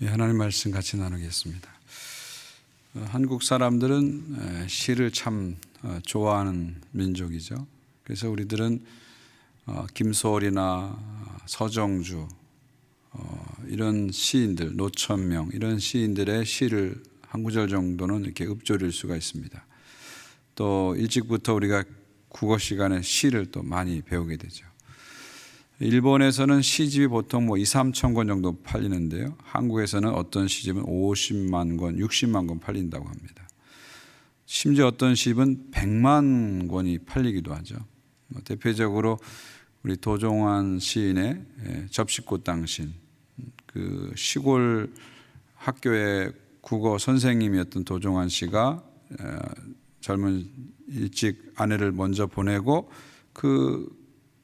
예, 하나님 말씀 같이 나누겠습니다. 한국 사람들은 시를 참 좋아하는 민족이죠. 그래서 우리들은 김소월이나 서정주 이런 시인들, 노천명 이런 시인들의 시를 한 구절 정도는 이렇게 읊조릴 수가 있습니다. 또 일찍부터 우리가 국어 시간에 시를 또 많이 배우게 되죠. 일본에서는 시집이 보통 2, 3천 권 정도 팔리는데요. 한국에서는 어떤 시집은 50만 권, 60만 권 팔린다고 합니다. 심지어 어떤 시집은 100만 권이 팔리기도 하죠. 대표적으로 우리 도종환 시인의 접시꽃 당신, 그 시골 학교의 국어 선생님이었던 도종환 씨가 젊은 일찍 아내를 먼저 보내고 그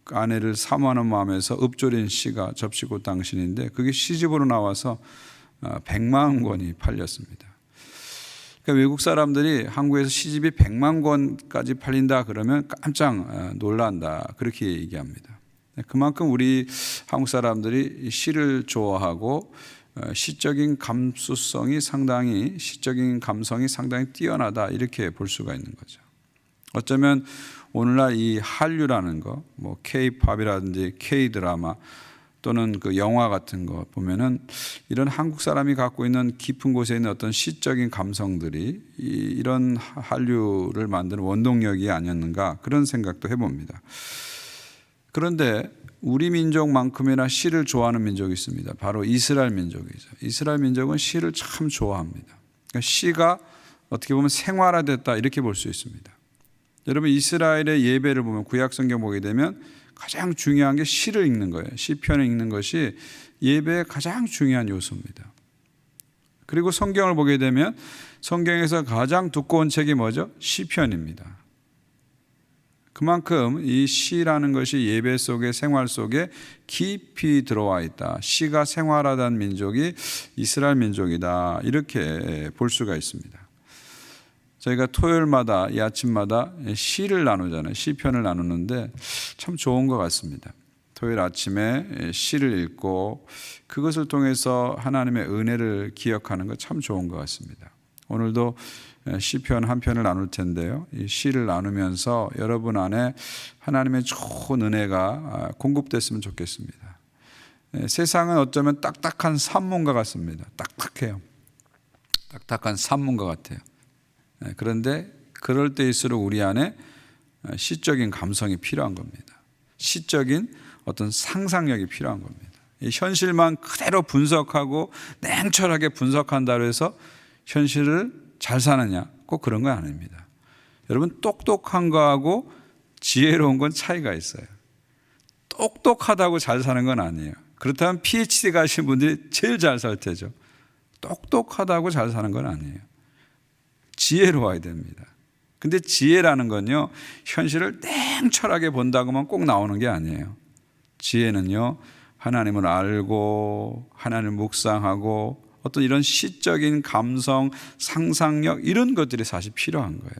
아내를 사모하는 마음에서 읊조린 시가 접시꽃 당신인데 그게 시집으로 나와서 100만 권이 팔렸습니다. 그러니까 외국 사람들이 한국에서 시집이 100만 권까지 팔린다 그러면 깜짝 놀란다 그렇게 얘기합니다. 그만큼 우리 한국 사람들이 시를 좋아하고 시적인 감수성이 상당히 시적인 감성이 상당히 뛰어나다 이렇게 볼 수가 있는 거죠. 어쩌면 오늘날 이 한류라는 거, K-팝이라든지 K-드라마 또는 그 영화 같은 거 보면은 이런 한국 사람이 갖고 있는 깊은 곳에 있는 어떤 시적인 감성들이 이런 한류를 만드는 원동력이 아니었는가 그런 생각도 해봅니다. 그런데 우리 민족만큼이나 시를 좋아하는 민족이 있습니다. 바로 이스라엘 민족이죠. 이스라엘 민족은 시를 참 좋아합니다. 그러니까 시가 어떻게 보면 생활화됐다 이렇게 볼 수 있습니다. 여러분 이스라엘의 예배를 보면 구약 성경 보게 되면 가장 중요한 게 시를 읽는 거예요. 시편을 읽는 것이 예배의 가장 중요한 요소입니다. 그리고 성경을 보게 되면 성경에서 가장 두꺼운 책이 뭐죠? 시편입니다. 그만큼 이 시라는 것이 예배 속에 생활 속에 깊이 들어와 있다. 시가 생활하던 민족이 이스라엘 민족이다. 이렇게 볼 수가 있습니다. 저희가 토요일마다 이 아침마다 시를 나누잖아요. 시편을 나누는데 참 좋은 것 같습니다. 토요일 아침에 시를 읽고 그것을 통해서 하나님의 은혜를 기억하는 것 참 좋은 것 같습니다. 오늘도 시편 한 편을 나눌 텐데요. 이 시를 나누면서 여러분 안에 하나님의 좋은 은혜가 공급됐으면 좋겠습니다. 세상은 어쩌면 딱딱한 산문과 같습니다. 딱딱해요. 딱딱한 산문과 같아요. 그런데 그럴 때일수록 우리 안에 시적인 감성이 필요한 겁니다. 시적인 어떤 상상력이 필요한 겁니다. 이 현실만 그대로 분석하고 냉철하게 분석한다고 해서 현실을 잘 사느냐? 꼭 그런 건 아닙니다. 여러분 똑똑한 거하고 지혜로운 건 차이가 있어요. 똑똑하다고 잘 사는 건 아니에요. 그렇다면 PhD 가신 분들이 제일 잘 살 테죠. 똑똑하다고 잘 사는 건 아니에요. 지혜로워야 됩니다. 근데 지혜라는 건요, 현실을 냉철하게 본다고만 꼭 나오는 게 아니에요. 지혜는요, 하나님을 알고, 하나님을 묵상하고, 어떤 이런 시적인 감성, 상상력, 이런 것들이 사실 필요한 거예요.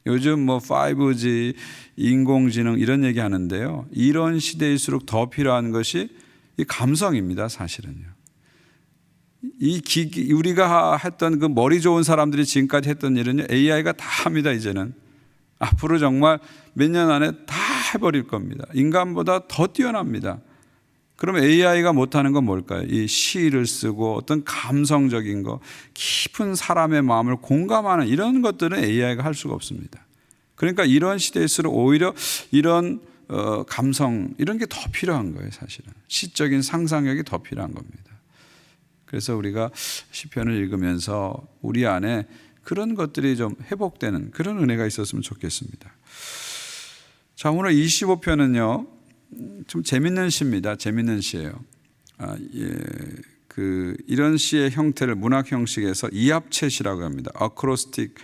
요즘 5G, 인공지능 이런 얘기 하는데요. 이런 시대일수록 더 필요한 것이 이 감성입니다, 사실은요. 우리가 했던 그 머리 좋은 사람들이 지금까지 했던 일은요, AI가 다 합니다, 이제는. 앞으로 정말 몇 년 안에 다 해버릴 겁니다. 인간보다 더 뛰어납니다. 그러면 AI가 못하는 건 뭘까요? 이 시를 쓰고 어떤 감성적인 거, 깊은 사람의 마음을 공감하는 이런 것들은 AI가 할 수가 없습니다. 그러니까 이런 시대일수록 오히려 이런 감성, 이런 게 더 필요한 거예요, 사실은. 시적인 상상력이 더 필요한 겁니다. 그래서 우리가 시편을 읽으면서 우리 안에 그런 것들이 좀 회복되는 그런 은혜가 있었으면 좋겠습니다. 자, 오늘 25편은요, 좀 재밌는 시입니다. 재밌는 시예요. 이런 시의 형태를 문학 형식에서 이합체시라고 합니다. 아크로스틱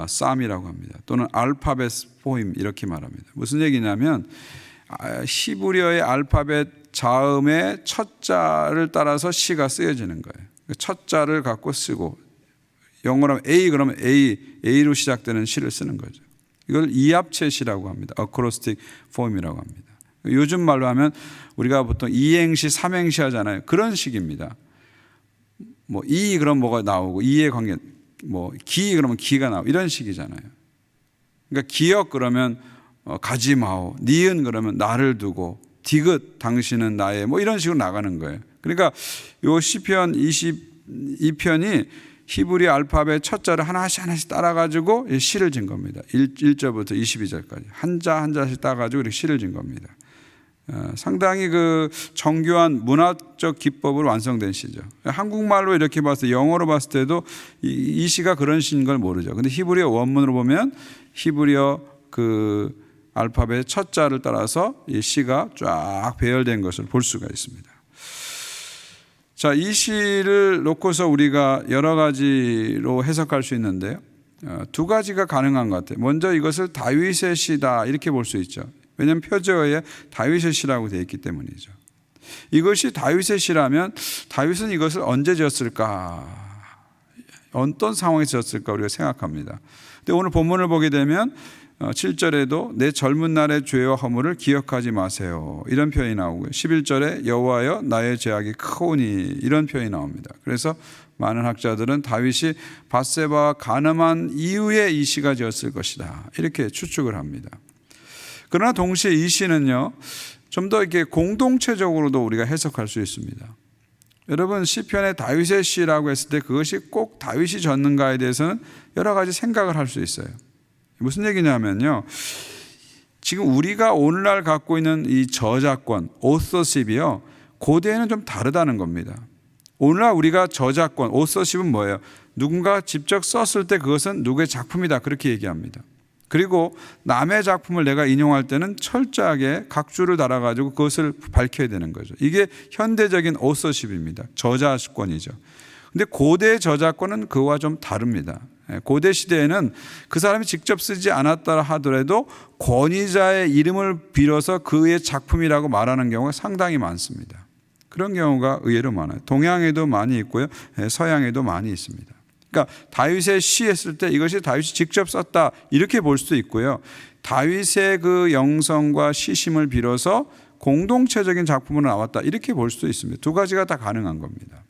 쌈이라고 합니다. 또는 알파벳 포임 이렇게 말합니다. 무슨 얘기냐면 히브리어의 알파벳 자음의 첫 자를 따라서 시가 쓰여지는 거예요. 첫 자를 갖고 쓰고 영어로 하면 A 그러면 A로 시작되는 시를 쓰는 거죠. 이걸 이합체 시라고 합니다. 아크로스틱 폼이라고 합니다. 요즘 말로 하면 우리가 보통 이행시, 삼행시 하잖아요. 그런 식입니다. 뭐 이 그럼 뭐가 나오고 이의 관계 뭐 기 그러면 기가 나오고 이런 식이잖아요. 그러니까 기역 그러면 가지 마오, 니은 그러면 나를 두고, 디귿 당신은 나의, 뭐 이런 식으로 나가는 거예요. 그러니까 요 시편 22편이 히브리 알파벳 첫 자를 하나씩 따라가지고 시를 진 겁니다. 1절부터 22절까지 한 자씩 따가지고 이렇게 시를 진 겁니다. 상당히 그 정교한 문학적 기법으로 완성된 시죠. 한국말로 이렇게 봤을 때, 영어로 봤을 때도 이 시가 그런 시인 걸 모르죠. 근데 히브리어 원문으로 보면 히브리어 그 알파벳 첫 자를 따라서 이 시가 쫙 배열된 것을 볼 수가 있습니다. 자, 이 시를 놓고서 우리가 여러 가지로 해석할 수 있는데요. 두 가지가 가능한 것 같아요. 먼저 이것을 다윗의 시다 이렇게 볼 수 있죠. 왜냐하면 표제어에 다윗의 시라고 되어 있기 때문이죠. 이것이 다윗의 시라면 다윗은 이것을 언제 지었을까? 어떤 상황에서 지었을까 우리가 생각합니다. 근데 오늘 본문을 보게 되면 7절에도 내 젊은 날의 죄와 허물을 기억하지 마세요, 이런 표현이 나오고요. 11절에 여호와여 나의 죄악이 크오니, 이런 표현이 나옵니다. 그래서 많은 학자들은 다윗이 밧세바와 간음한 이후에 이 시가 지었을 것이다 이렇게 추측을 합니다. 그러나 동시에 이 시는요, 좀 더 이렇게 공동체적으로도 우리가 해석할 수 있습니다. 여러분, 시편에 다윗의 시라고 했을 때 그것이 꼭 다윗이 졌는가에 대해서는 여러 가지 생각을 할 수 있어요. 무슨 얘기냐면요, 지금 우리가 오늘날 갖고 있는 이 저작권, authorship이요, 고대에는 좀 다르다는 겁니다. 오늘날 우리가 저작권, authorship은 뭐예요? 누군가 직접 썼을 때 그것은 누구의 작품이다 그렇게 얘기합니다. 그리고 남의 작품을 내가 인용할 때는 철저하게 각주를 달아가지고 그것을 밝혀야 되는 거죠. 이게 현대적인 authorship입니다. 저작권이죠. 근데 고대의 저작권은 그와 좀 다릅니다. 고대 시대에는 그 사람이 직접 쓰지 않았다 하더라도 권위자의 이름을 빌어서 그의 작품이라고 말하는 경우가 상당히 많습니다. 그런 경우가 의외로 많아요. 동양에도 많이 있고요, 서양에도 많이 있습니다. 그러니까 다윗의 시 했을 때 이것이 다윗이 직접 썼다 이렇게 볼 수도 있고요, 다윗의 그 영성과 시심을 빌어서 공동체적인 작품으로 나왔다 이렇게 볼 수도 있습니다. 두 가지가 다 가능한 겁니다.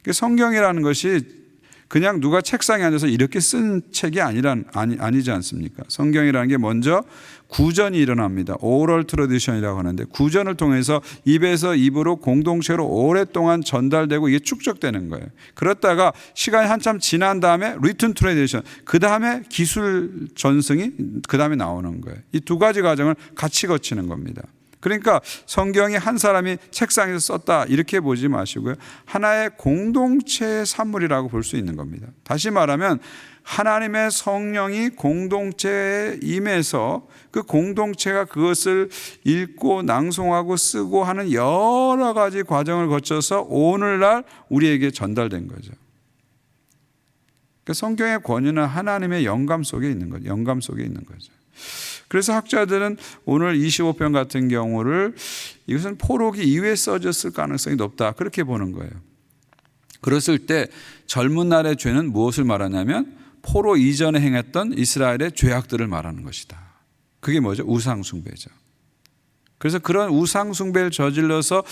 성경이라는 것이 그냥 누가 책상에 앉아서 이렇게 쓴 책이 아니지 않습니까? 성경이라는 게 먼저 구전이 일어납니다. 오럴 트래디션이라고 하는데, 구전을 통해서 입에서 입으로 공동체로 오랫동안 전달되고 이게 축적되는 거예요. 그렇다가 시간이 한참 지난 다음에 리튼 트래디션, 그 다음에 기술 전승이 그 다음에 나오는 거예요. 이 두 가지 과정을 같이 거치는 겁니다. 그러니까 성경이 한 사람이 책상에서 썼다 이렇게 보지 마시고요, 하나의 공동체의 산물이라고 볼 수 있는 겁니다. 다시 말하면 하나님의 성령이 공동체에 임해서 그 공동체가 그것을 읽고 낭송하고 쓰고 하는 여러 가지 과정을 거쳐서 오늘날 우리에게 전달된 거죠. 그러니까 성경의 권위는 하나님의 영감 속에 있는 거죠. 영감 속에 있는 거죠. 그래서 학자들은 오늘 25편 같은 경우를 이것은 포로기 이후에 써졌을 가능성이 높다 그렇게 보는 거예요. 그랬을 때 젊은 날의 죄는 무엇을 말하냐면 포로 이전에 행했던 이스라엘의 죄악들을 말하는 것이다. 그게 뭐죠? 우상숭배죠. 그래서 그런 우상숭배를 저질러서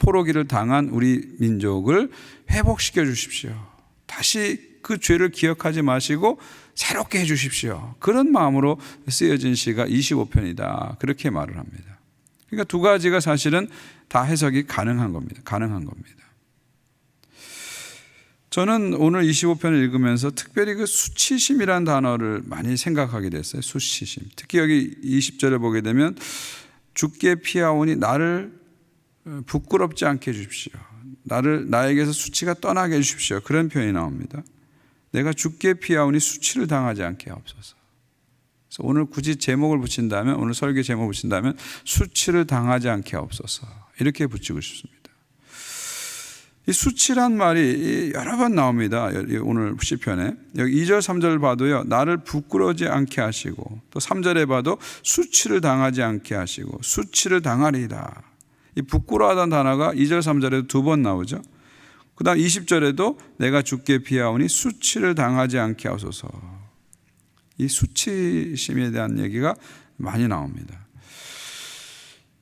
포로기를 당한 우리 민족을 회복시켜 주십시오. 다시 그 죄를 기억하지 마시고 새롭게 해 주십시오. 그런 마음으로 쓰여진 시가 25편이다 그렇게 말을 합니다. 그러니까 두 가지가 사실은 다 해석이 가능한 겁니다. 저는 오늘 25편을 읽으면서 특별히 그 수치심이라는 단어를 많이 생각하게 됐어요. 수치심. 특히 여기 20절을 보게 되면 주께 피하오니 나를 부끄럽지 않게 해주십시오. 나에게서 수치가 떠나게 해주십시오. 그런 표현이 나옵니다. 내가 주께 피하오니 수치를 당하지 않게 하옵소서. 그래서 오늘 굳이 제목을 붙인다면, 오늘 설교 제목을 붙인다면 수치를 당하지 않게 하옵소서 이렇게 붙이고 싶습니다. 이 수치란 말이 여러 번 나옵니다. 오늘 시편에 여기 2절 3절 봐도요, 나를 부끄러워지 않게 하시고, 또 3절에 봐도 수치를 당하지 않게 하시고 수치를 당하리이다. 이 부끄러워하다는 단어가 2절 3절에도 두 번 나오죠. 그 다음 20절에도 내가 주께 피하오니 수치를 당하지 않게 하소서. 이 수치심에 대한 얘기가 많이 나옵니다.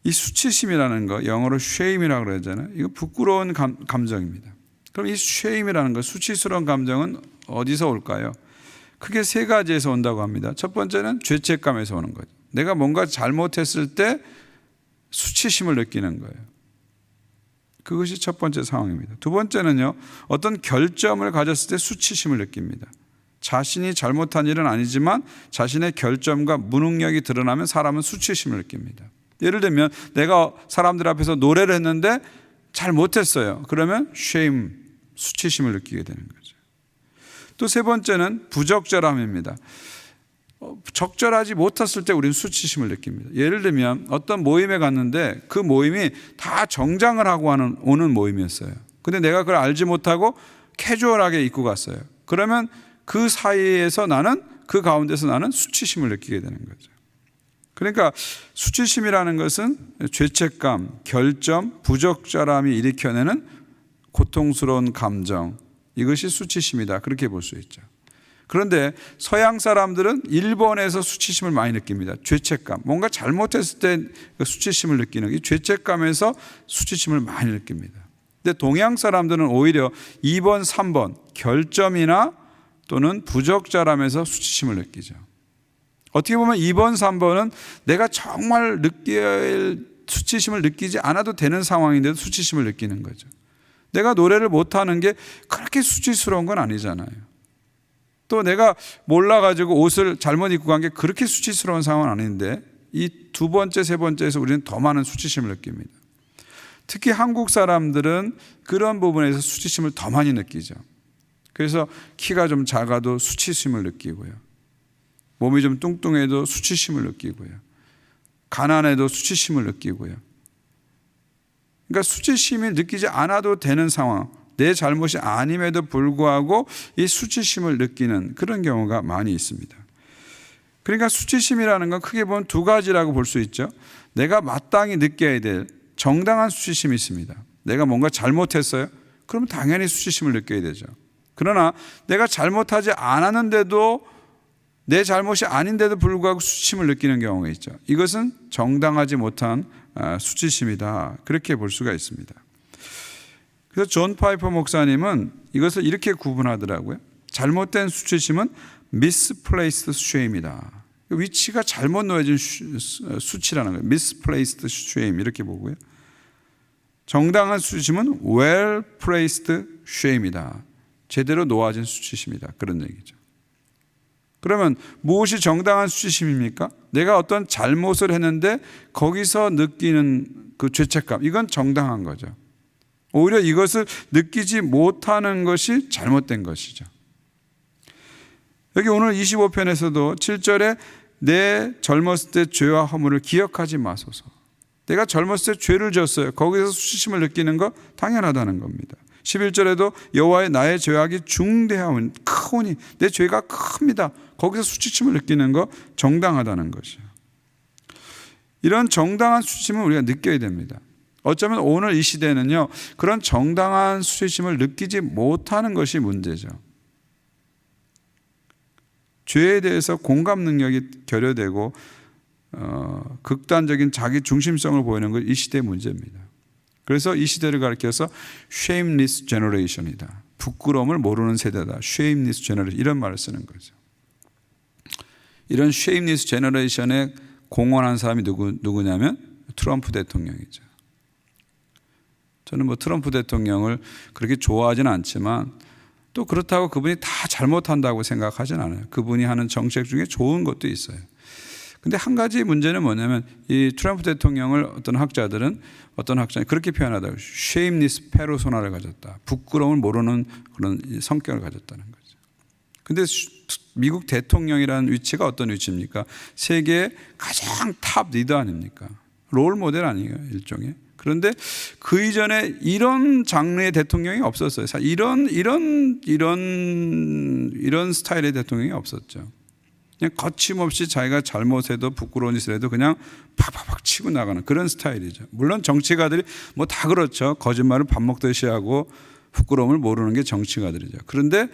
이 수치심이라는 거, 영어로 shame이라고 그러잖아요. 이거 부끄러운 감정입니다. 그럼 이 shame이라는 거, 수치스러운 감정은 어디서 올까요? 크게 세 가지에서 온다고 합니다. 첫 번째는 죄책감에서 오는 거죠. 내가 뭔가 잘못했을 때 수치심을 느끼는 거예요. 그것이 첫 번째 상황입니다. 두 번째는요, 어떤 결점을 가졌을 때 수치심을 느낍니다. 자신이 잘못한 일은 아니지만 자신의 결점과 무능력이 드러나면 사람은 수치심을 느낍니다. 예를 들면 내가 사람들 앞에서 노래를 했는데 잘 못했어요. 그러면 shame, 수치심을 느끼게 되는 거죠. 또 세 번째는 부적절함입니다. 적절하지 못했을 때 우리는 수치심을 느낍니다. 예를 들면 어떤 모임에 갔는데 그 모임이 다 정장을 하고 오는 모임이었어요. 근데 내가 그걸 알지 못하고 캐주얼하게 입고 갔어요. 그러면 그 사이에서 그 가운데서 나는 수치심을 느끼게 되는 거죠. 그러니까 수치심이라는 것은 죄책감, 결점, 부적절함이 일으켜내는 고통스러운 감정, 이것이 수치심이다. 그렇게 볼 수 있죠. 그런데 서양 사람들은 일본에서 수치심을 많이 느낍니다. 죄책감, 뭔가 잘못했을 때 수치심을 느끼는 이 죄책감에서 수치심을 많이 느낍니다. 근데 동양 사람들은 오히려 2번, 3번 결점이나 또는 부적절함에서 수치심을 느끼죠. 어떻게 보면 2번, 3번은 내가 정말 수치심을 느끼지 않아도 되는 상황인데도 수치심을 느끼는 거죠. 내가 노래를 못하는 게 그렇게 수치스러운 건 아니잖아요. 또 내가 몰라가지고 옷을 잘못 입고 간 게 그렇게 수치스러운 상황은 아닌데 이 두 번째, 세 번째에서 우리는 더 많은 수치심을 느낍니다. 특히 한국 사람들은 그런 부분에서 수치심을 더 많이 느끼죠. 그래서 키가 좀 작아도 수치심을 느끼고요. 몸이 좀 뚱뚱해도 수치심을 느끼고요. 가난해도 수치심을 느끼고요. 그러니까 수치심이 느끼지 않아도 되는 상황, 내 잘못이 아님에도 불구하고 이 수치심을 느끼는 그런 경우가 많이 있습니다. 그러니까 수치심이라는 건 크게 보면 두 가지라고 볼 수 있죠. 내가 마땅히 느껴야 될 정당한 수치심이 있습니다. 내가 뭔가 잘못했어요? 그럼 당연히 수치심을 느껴야 되죠. 그러나 내가 잘못하지 않았는데도 내 잘못이 아닌데도 불구하고 수치심을 느끼는 경우가 있죠. 이것은 정당하지 못한 수치심이다. 그렇게 볼 수가 있습니다. 그래서 존 파이퍼 목사님은 이것을 이렇게 구분하더라고요. 잘못된 수치심은 misplaced shame이다. 위치가 잘못 놓여진 수치라는 거예요. misplaced shame 이렇게 보고요. 정당한 수치심은 well placed shame이다. 제대로 놓아진 수치심이다. 그런 얘기죠. 그러면 무엇이 정당한 수치심입니까? 내가 어떤 잘못을 했는데 거기서 느끼는 그 죄책감, 이건 정당한 거죠. 오히려 이것을 느끼지 못하는 것이 잘못된 것이죠. 여기 오늘 25편에서도 7절에 내 젊었을 때 죄와 허물을 기억하지 마소서. 내가 젊었을 때 죄를 졌어요. 거기서 수치심을 느끼는 거 당연하다는 겁니다. 11절에도 여호와의 나의 죄악이 중대하오니 크오니 내 죄가 큽니다. 거기서 수치심을 느끼는 거 정당하다는 것이에요. 이런 정당한 수치심을 우리가 느껴야 됩니다. 어쩌면 오늘 이 시대는요, 그런 정당한 수치심을 느끼지 못하는 것이 문제죠. 죄에 대해서 공감 능력이 결여되고 극단적인 자기 중심성을 보이는 것, 이 시대의 문제입니다. 그래서 이 시대를 가리켜서 shameless generation이다. 부끄러움을 모르는 세대다. shameless generation, 이런 말을 쓰는 거죠. 이런 shameless generation에 공헌한 사람이 누구냐면 트럼프 대통령이죠. 저는 트럼프 대통령을 그렇게 좋아하지는 않지만 또 그렇다고 그분이 다 잘못한다고 생각하진 않아요. 그분이 하는 정책 중에 좋은 것도 있어요. 근데 한 가지 문제는 뭐냐면 이 트럼프 대통령을 어떤 학자는 그렇게 표현하다고 shameless 페르소나를 가졌다. 부끄러움을 모르는 그런 성격을 가졌다는 거죠. 근데 미국 대통령이라는 위치가 어떤 위치입니까? 세계의 가장 탑 리더 아닙니까? 롤 모델 아니에요, 일종의. 그런데 그 이전에 이런 장르의 대통령이 없었어요. 이런 스타일의 대통령이 없었죠. 그냥 거침없이 자기가 잘못해도 부끄러운 짓을 해도 그냥 팍팍팍 치고 나가는 그런 스타일이죠. 물론 정치가들이 다 그렇죠. 거짓말을 밥 먹듯이 하고 부끄러움을 모르는 게 정치가들이죠. 그런데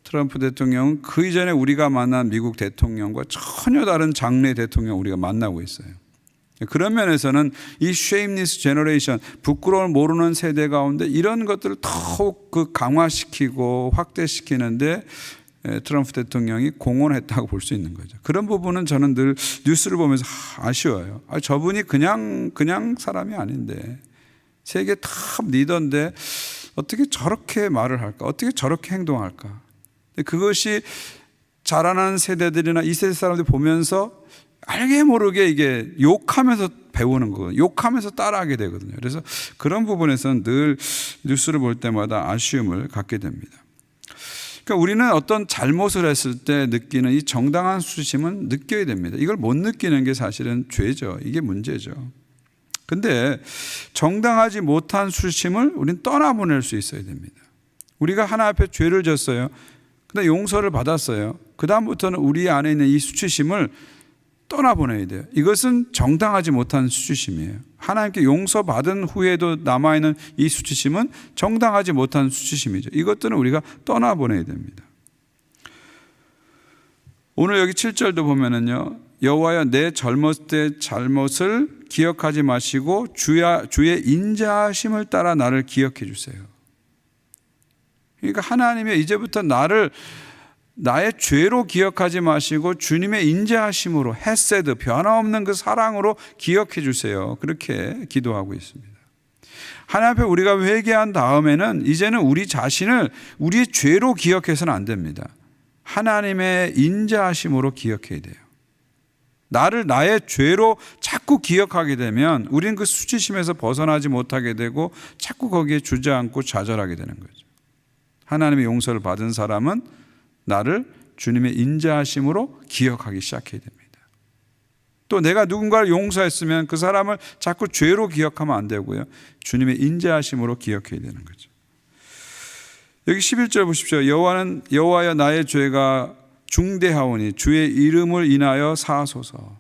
트럼프 대통령은 그 이전에 우리가 만난 미국 대통령과 전혀 다른 장르의 대통령 우리가 만나고 있어요. 그런 면에서는 이 shameless generation, 부끄러움을 모르는 세대 가운데 이런 것들을 더욱 강화시키고 확대시키는데 트럼프 대통령이 공헌했다고 볼 수 있는 거죠. 그런 부분은 저는 늘 뉴스를 보면서 아쉬워요. 저분이 그냥 사람이 아닌데 세계 탑 리더인데 어떻게 저렇게 말을 할까? 어떻게 저렇게 행동할까? 그것이 자라나는 세대들이나 이 세대 사람들이 보면서 알게 모르게 이게 욕하면서 배우는 거거든요. 욕하면서 따라하게 되거든요. 그래서 그런 부분에서는 늘 뉴스를 볼 때마다 아쉬움을 갖게 됩니다. 그러니까 우리는 어떤 잘못을 했을 때 느끼는 이 정당한 수치심은 느껴야 됩니다. 이걸 못 느끼는 게 사실은 죄죠. 이게 문제죠. 근데 정당하지 못한 수치심을 우리는 떠나보낼 수 있어야 됩니다. 우리가 하나 앞에 죄를 졌어요. 근데 용서를 받았어요. 그 다음부터는 우리 안에 있는 이 수치심을 떠나보내야 돼요. 이것은 정당하지 못한 수치심이에요. 하나님께 용서받은 후에도 남아있는 이 수치심은 정당하지 못한 수치심이죠. 이것들은 우리가 떠나보내야 됩니다. 오늘 여기 7절도 보면은요, 여호와여 내 젊었을 때 잘못을 기억하지 마시고 주의 인자하심을 따라 나를 기억해 주세요. 그러니까 하나님이 이제부터 나의 죄로 기억하지 마시고 주님의 인자하심으로 헤세드, 변화없는 그 사랑으로 기억해 주세요. 그렇게 기도하고 있습니다. 하나님 앞에 우리가 회개한 다음에는 이제는 우리 자신을 우리의 죄로 기억해서는 안 됩니다. 하나님의 인자하심으로 기억해야 돼요. 나를 나의 죄로 자꾸 기억하게 되면 우리는 그 수치심에서 벗어나지 못하게 되고 자꾸 거기에 주저앉고 좌절하게 되는 거죠. 하나님의 용서를 받은 사람은 나를 주님의 인자하심으로 기억하기 시작해야 됩니다. 또 내가 누군가를 용서했으면 그 사람을 자꾸 죄로 기억하면 안 되고요. 주님의 인자하심으로 기억해야 되는 거죠. 여기 11절 보십시오. 여호와여 나의 죄가 중대하오니 주의 이름을 인하여 사하소서.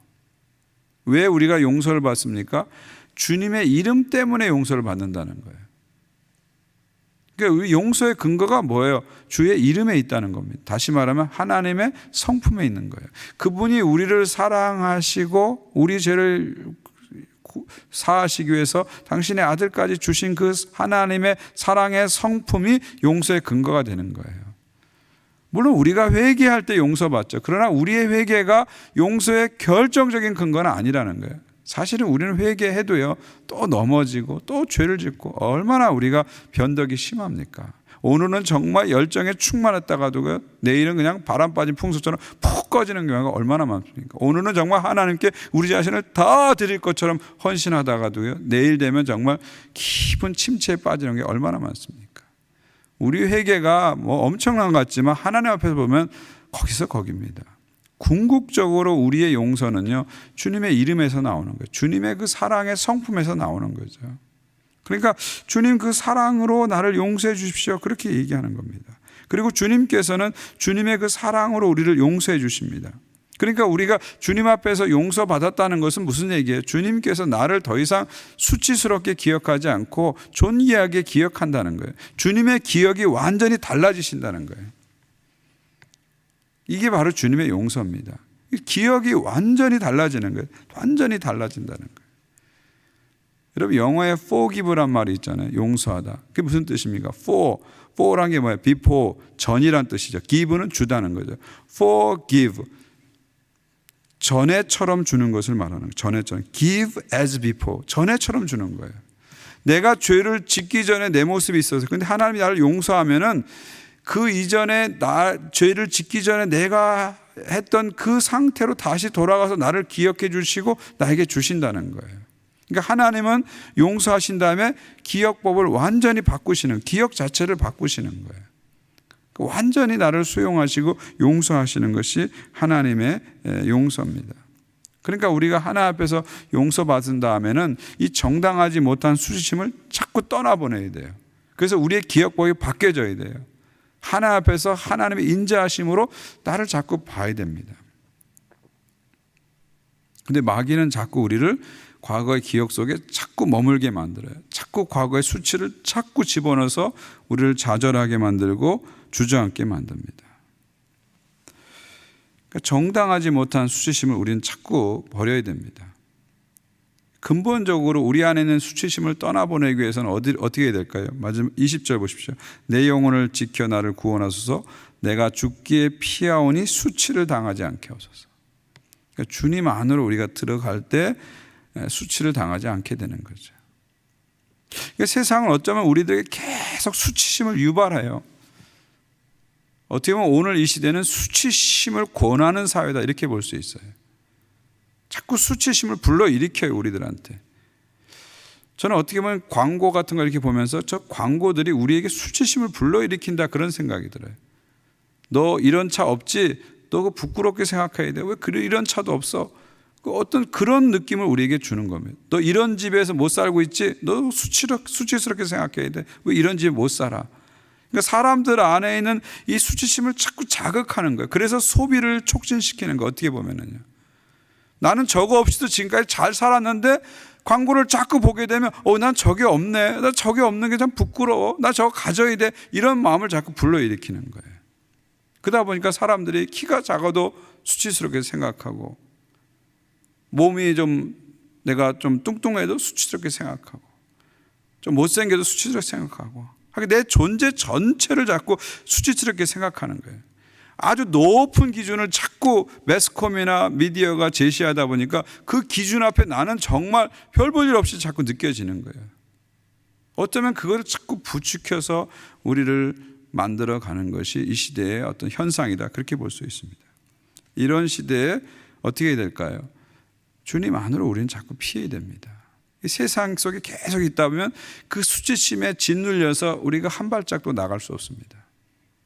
왜 우리가 용서를 받습니까? 주님의 이름 때문에 용서를 받는다는 거예요. 그러니까 용서의 근거가 뭐예요? 주의 이름에 있다는 겁니다. 다시 말하면 하나님의 성품에 있는 거예요. 그분이 우리를 사랑하시고 우리 죄를 사하시기 위해서 당신의 아들까지 주신 그 하나님의 사랑의 성품이 용서의 근거가 되는 거예요. 물론 우리가 회개할 때 용서받죠. 그러나 우리의 회개가 용서의 결정적인 근거는 아니라는 거예요. 사실은 우리는 회개해도요, 또 넘어지고 또 죄를 짓고 얼마나 우리가 변덕이 심합니까? 오늘은 정말 열정에 충만했다가도 내일은 그냥 바람 빠진 풍수처럼 푹 꺼지는 경우가 얼마나 많습니까? 오늘은 정말 하나님께 우리 자신을 다 드릴 것처럼 헌신하다가도요, 내일 되면 정말 깊은 침체에 빠지는 게 얼마나 많습니까? 우리 회개가 뭐 엄청난 것 같지만 하나님 앞에서 보면 거기서 거기입니다. 궁극적으로 우리의 용서는요, 주님의 이름에서 나오는 거예요. 주님의 그 사랑의 성품에서 나오는 거죠. 그러니까 주님 그 사랑으로 나를 용서해 주십시오. 그렇게 얘기하는 겁니다. 그리고 주님께서는 주님의 그 사랑으로 우리를 용서해 주십니다. 그러니까 우리가 주님 앞에서 용서받았다는 것은 무슨 얘기예요? 주님께서 나를 더 이상 수치스럽게 기억하지 않고 존귀하게 기억한다는 거예요. 주님의 기억이 완전히 달라지신다는 거예요. 이게 바로 주님의 용서입니다. 기억이 완전히 달라지는 거예요. 완전히 달라진다는 거예요. 여러분, 영어에 forgive란 말이 있잖아요. 용서하다. 그게 무슨 뜻입니까? for란 게 뭐예요? before, 전이란 뜻이죠. give는 주다는 거죠. forgive, 전에처럼 주는 것을 말하는 거예요. 전에처럼. give as before, 전에처럼 주는 거예요. 내가 죄를 짓기 전에 내 모습이 있어서, 근데 하나님이 나를 용서하면은 그 이전에 죄를 짓기 전에 내가 했던 그 상태로 다시 돌아가서 나를 기억해 주시고 나에게 주신다는 거예요. 그러니까 하나님은 용서하신 다음에 기억법을 완전히 바꾸시는, 기억 자체를 바꾸시는 거예요. 완전히 나를 수용하시고 용서하시는 것이 하나님의 용서입니다. 그러니까 우리가 하나 앞에서 용서받은 다음에는 이 정당하지 못한 수치심을 자꾸 떠나보내야 돼요. 그래서 우리의 기억법이 바뀌어져야 돼요. 하나 앞에서 하나님의 인자하심으로 나를 자꾸 봐야 됩니다. 근데 마귀는 자꾸 우리를 과거의 기억 속에 자꾸 머물게 만들어요. 자꾸 과거의 수치를 자꾸 집어넣어서 우리를 좌절하게 만들고 주저앉게 만듭니다. 그러니까 정당하지 못한 수치심을 우리는 자꾸 버려야 됩니다. 근본적으로 우리 안에 있는 수치심을 떠나보내기 위해서는 어떻게 해야 될까요? 마지막 20절 보십시오. 내 영혼을 지켜 나를 구원하소서. 내가 죽기에 피하오니 수치를 당하지 않게 하소서. 그러니까 주님 안으로 우리가 들어갈 때 수치를 당하지 않게 되는 거죠. 그러니까 세상은 어쩌면 우리들에게 계속 수치심을 유발해요. 어떻게 보면 오늘 이 시대는 수치심을 권하는 사회다 이렇게 볼 수 있어요. 자꾸 수치심을 불러일으켜요, 우리들한테. 저는 어떻게 보면 광고 같은 거 이렇게 보면서 저 광고들이 우리에게 수치심을 불러일으킨다 그런 생각이 들어요. 너 이런 차 없지? 너 그거 부끄럽게 생각해야 돼. 왜 이런 차도 없어? 어떤 그런 느낌을 우리에게 주는 겁니다. 너 이런 집에서 못 살고 있지? 너 수치스럽게 생각해야 돼. 왜 이런 집에 못 살아? 그러니까 사람들 안에 있는 이 수치심을 자꾸 자극하는 거예요. 그래서 소비를 촉진시키는 거 어떻게 보면은요. 나는 저거 없이도 지금까지 잘 살았는데 광고를 자꾸 보게 되면 난 저게 없네. 나 저게 없는 게 참 부끄러워. 나 저거 가져야 돼. 이런 마음을 자꾸 불러일으키는 거예요. 그러다 보니까 사람들이 키가 작아도 수치스럽게 생각하고 몸이 내가 좀 뚱뚱해도 수치스럽게 생각하고 좀 못생겨도 수치스럽게 생각하고 내 존재 전체를 자꾸 수치스럽게 생각하는 거예요. 아주 높은 기준을 자꾸 매스컴이나 미디어가 제시하다 보니까 그 기준 앞에 나는 정말 별 볼 일 없이 자꾸 느껴지는 거예요. 어쩌면 그걸 자꾸 부추겨서 우리를 만들어가는 것이 이 시대의 어떤 현상이다 그렇게 볼 수 있습니다. 이런 시대에 어떻게 해야 될까요? 주님 안으로 우리는 자꾸 피해야 됩니다. 세상 속에 계속 있다 보면 그 수치심에 짓눌려서 우리가 한 발짝도 나갈 수 없습니다.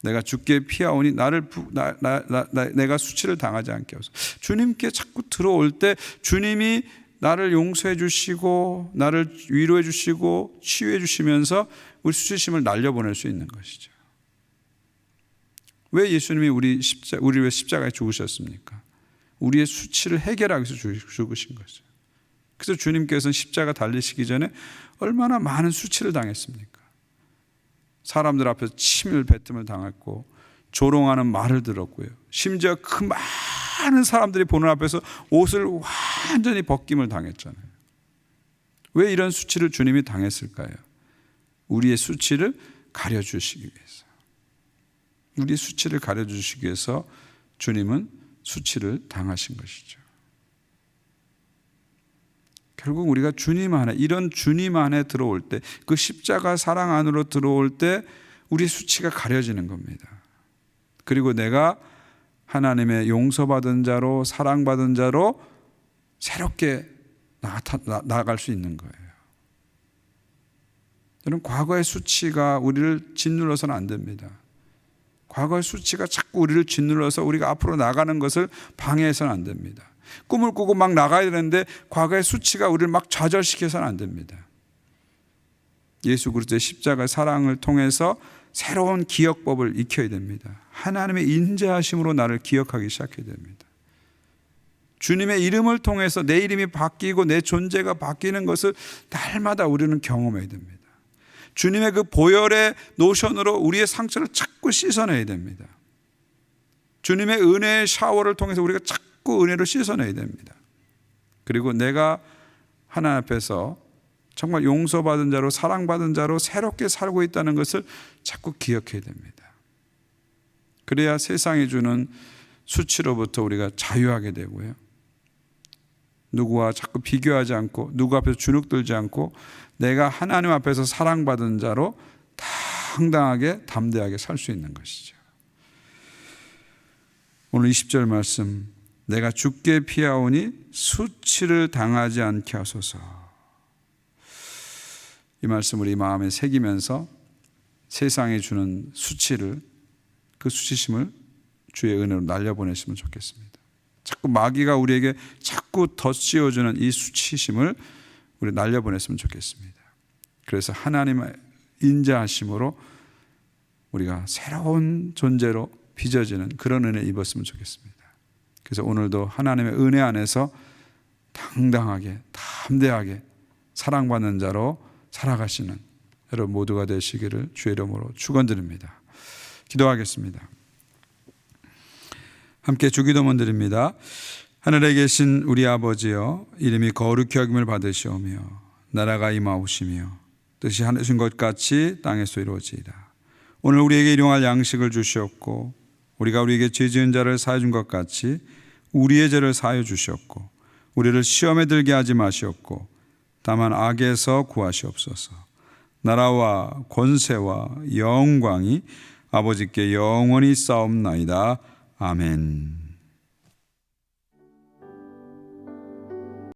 내가 죽게 피하오니 내가 수치를 당하지 않게 하소서. 주님께 자꾸 들어올 때 주님이 나를 용서해 주시고 나를 위로해 주시고 치유해 주시면서 우리 수치심을 날려보낼 수 있는 것이죠. 왜 예수님이 우리 왜 십자가에 죽으셨습니까? 우리의 수치를 해결하기 위해서 죽으신 거죠. 그래서 주님께서는 십자가 달리시기 전에 얼마나 많은 수치를 당했습니까? 사람들 앞에서 침을 뱉음을 당했고 조롱하는 말을 들었고요. 심지어 그 많은 사람들이 보는 앞에서 옷을 완전히 벗김을 당했잖아요. 왜 이런 수치를 주님이 당했을까요? 우리의 수치를 가려주시기 위해서. 우리의 수치를 가려주시기 위해서 주님은 수치를 당하신 것이죠. 결국 우리가 주님 안에, 이런 주님 안에 들어올 때, 그 십자가 사랑 안으로 들어올 때 우리 수치가 가려지는 겁니다. 그리고 내가 하나님의 용서받은 자로, 사랑받은 자로 새롭게 나아갈 수 있는 거예요. 저는 과거의 수치가 우리를 짓눌러서는 안 됩니다. 과거의 수치가 자꾸 우리를 짓눌러서 우리가 앞으로 나가는 것을 방해해서는 안 됩니다. 꿈을 꾸고 막 나가야 되는데 과거의 수치가 우리를 막 좌절시켜서는 안 됩니다. 예수 그리스도의 십자가 사랑을 통해서 새로운 기억법을 익혀야 됩니다. 하나님의 인자하심으로 나를 기억하기 시작해야 됩니다. 주님의 이름을 통해서 내 이름이 바뀌고 내 존재가 바뀌는 것을 날마다 우리는 경험해야 됩니다. 주님의 그 보혈의 노션으로 우리의 상처를 자꾸 씻어내야 됩니다. 주님의 은혜의 샤워를 통해서 우리가 자꾸 은혜로 씻어내야 됩니다. 그리고 내가 하나님 앞에서 정말 용서받은 자로, 사랑받은 자로 새롭게 살고 있다는 것을 자꾸 기억해야 됩니다. 그래야 세상이 주는 수치로부터 우리가 자유하게 되고요. 누구와 자꾸 비교하지 않고 누구 앞에서 주눅들지 않고 내가 하나님 앞에서 사랑받은 자로 당당하게 담대하게 살 수 있는 것이죠. 오늘 20절 말씀, 내가 죽게 피하오니 수치를 당하지 않게 하소서. 이 말씀을 이 마음에 새기면서 세상에 주는 수치를, 그 수치심을 주의 은혜로 날려보내시면 좋겠습니다. 자꾸 마귀가 우리에게 자꾸 덧씌워주는 이 수치심을 우리 날려보냈으면 좋겠습니다. 그래서 하나님의 인자하심으로 우리가 새로운 존재로 빚어지는 그런 은혜 입었으면 좋겠습니다. 그래서 오늘도 하나님의 은혜 안에서 당당하게, 담대하게 사랑받는 자로 살아가시는 여러분 모두가 되시기를 주의 이름으로 축원드립니다. 기도하겠습니다. 함께 주기도문 드립니다. 하늘에 계신 우리 아버지여, 이름이 거룩히 여김을 받으시오며 나라가 임하오시며 뜻이 하늘에 이루어진 것 같이 땅에서 이루어지이다. 오늘 우리에게 일용할 양식을 주시옵고 우리가 우리에게 죄 지은 자를 사하여 준 것 같이 우리의 죄를 사하여 주시옵고 우리를 시험에 들게 하지 마시옵고 다만 악에서 구하시옵소서. 나라와 권세와 영광이 아버지께 영원히 싸움나이다. 아멘.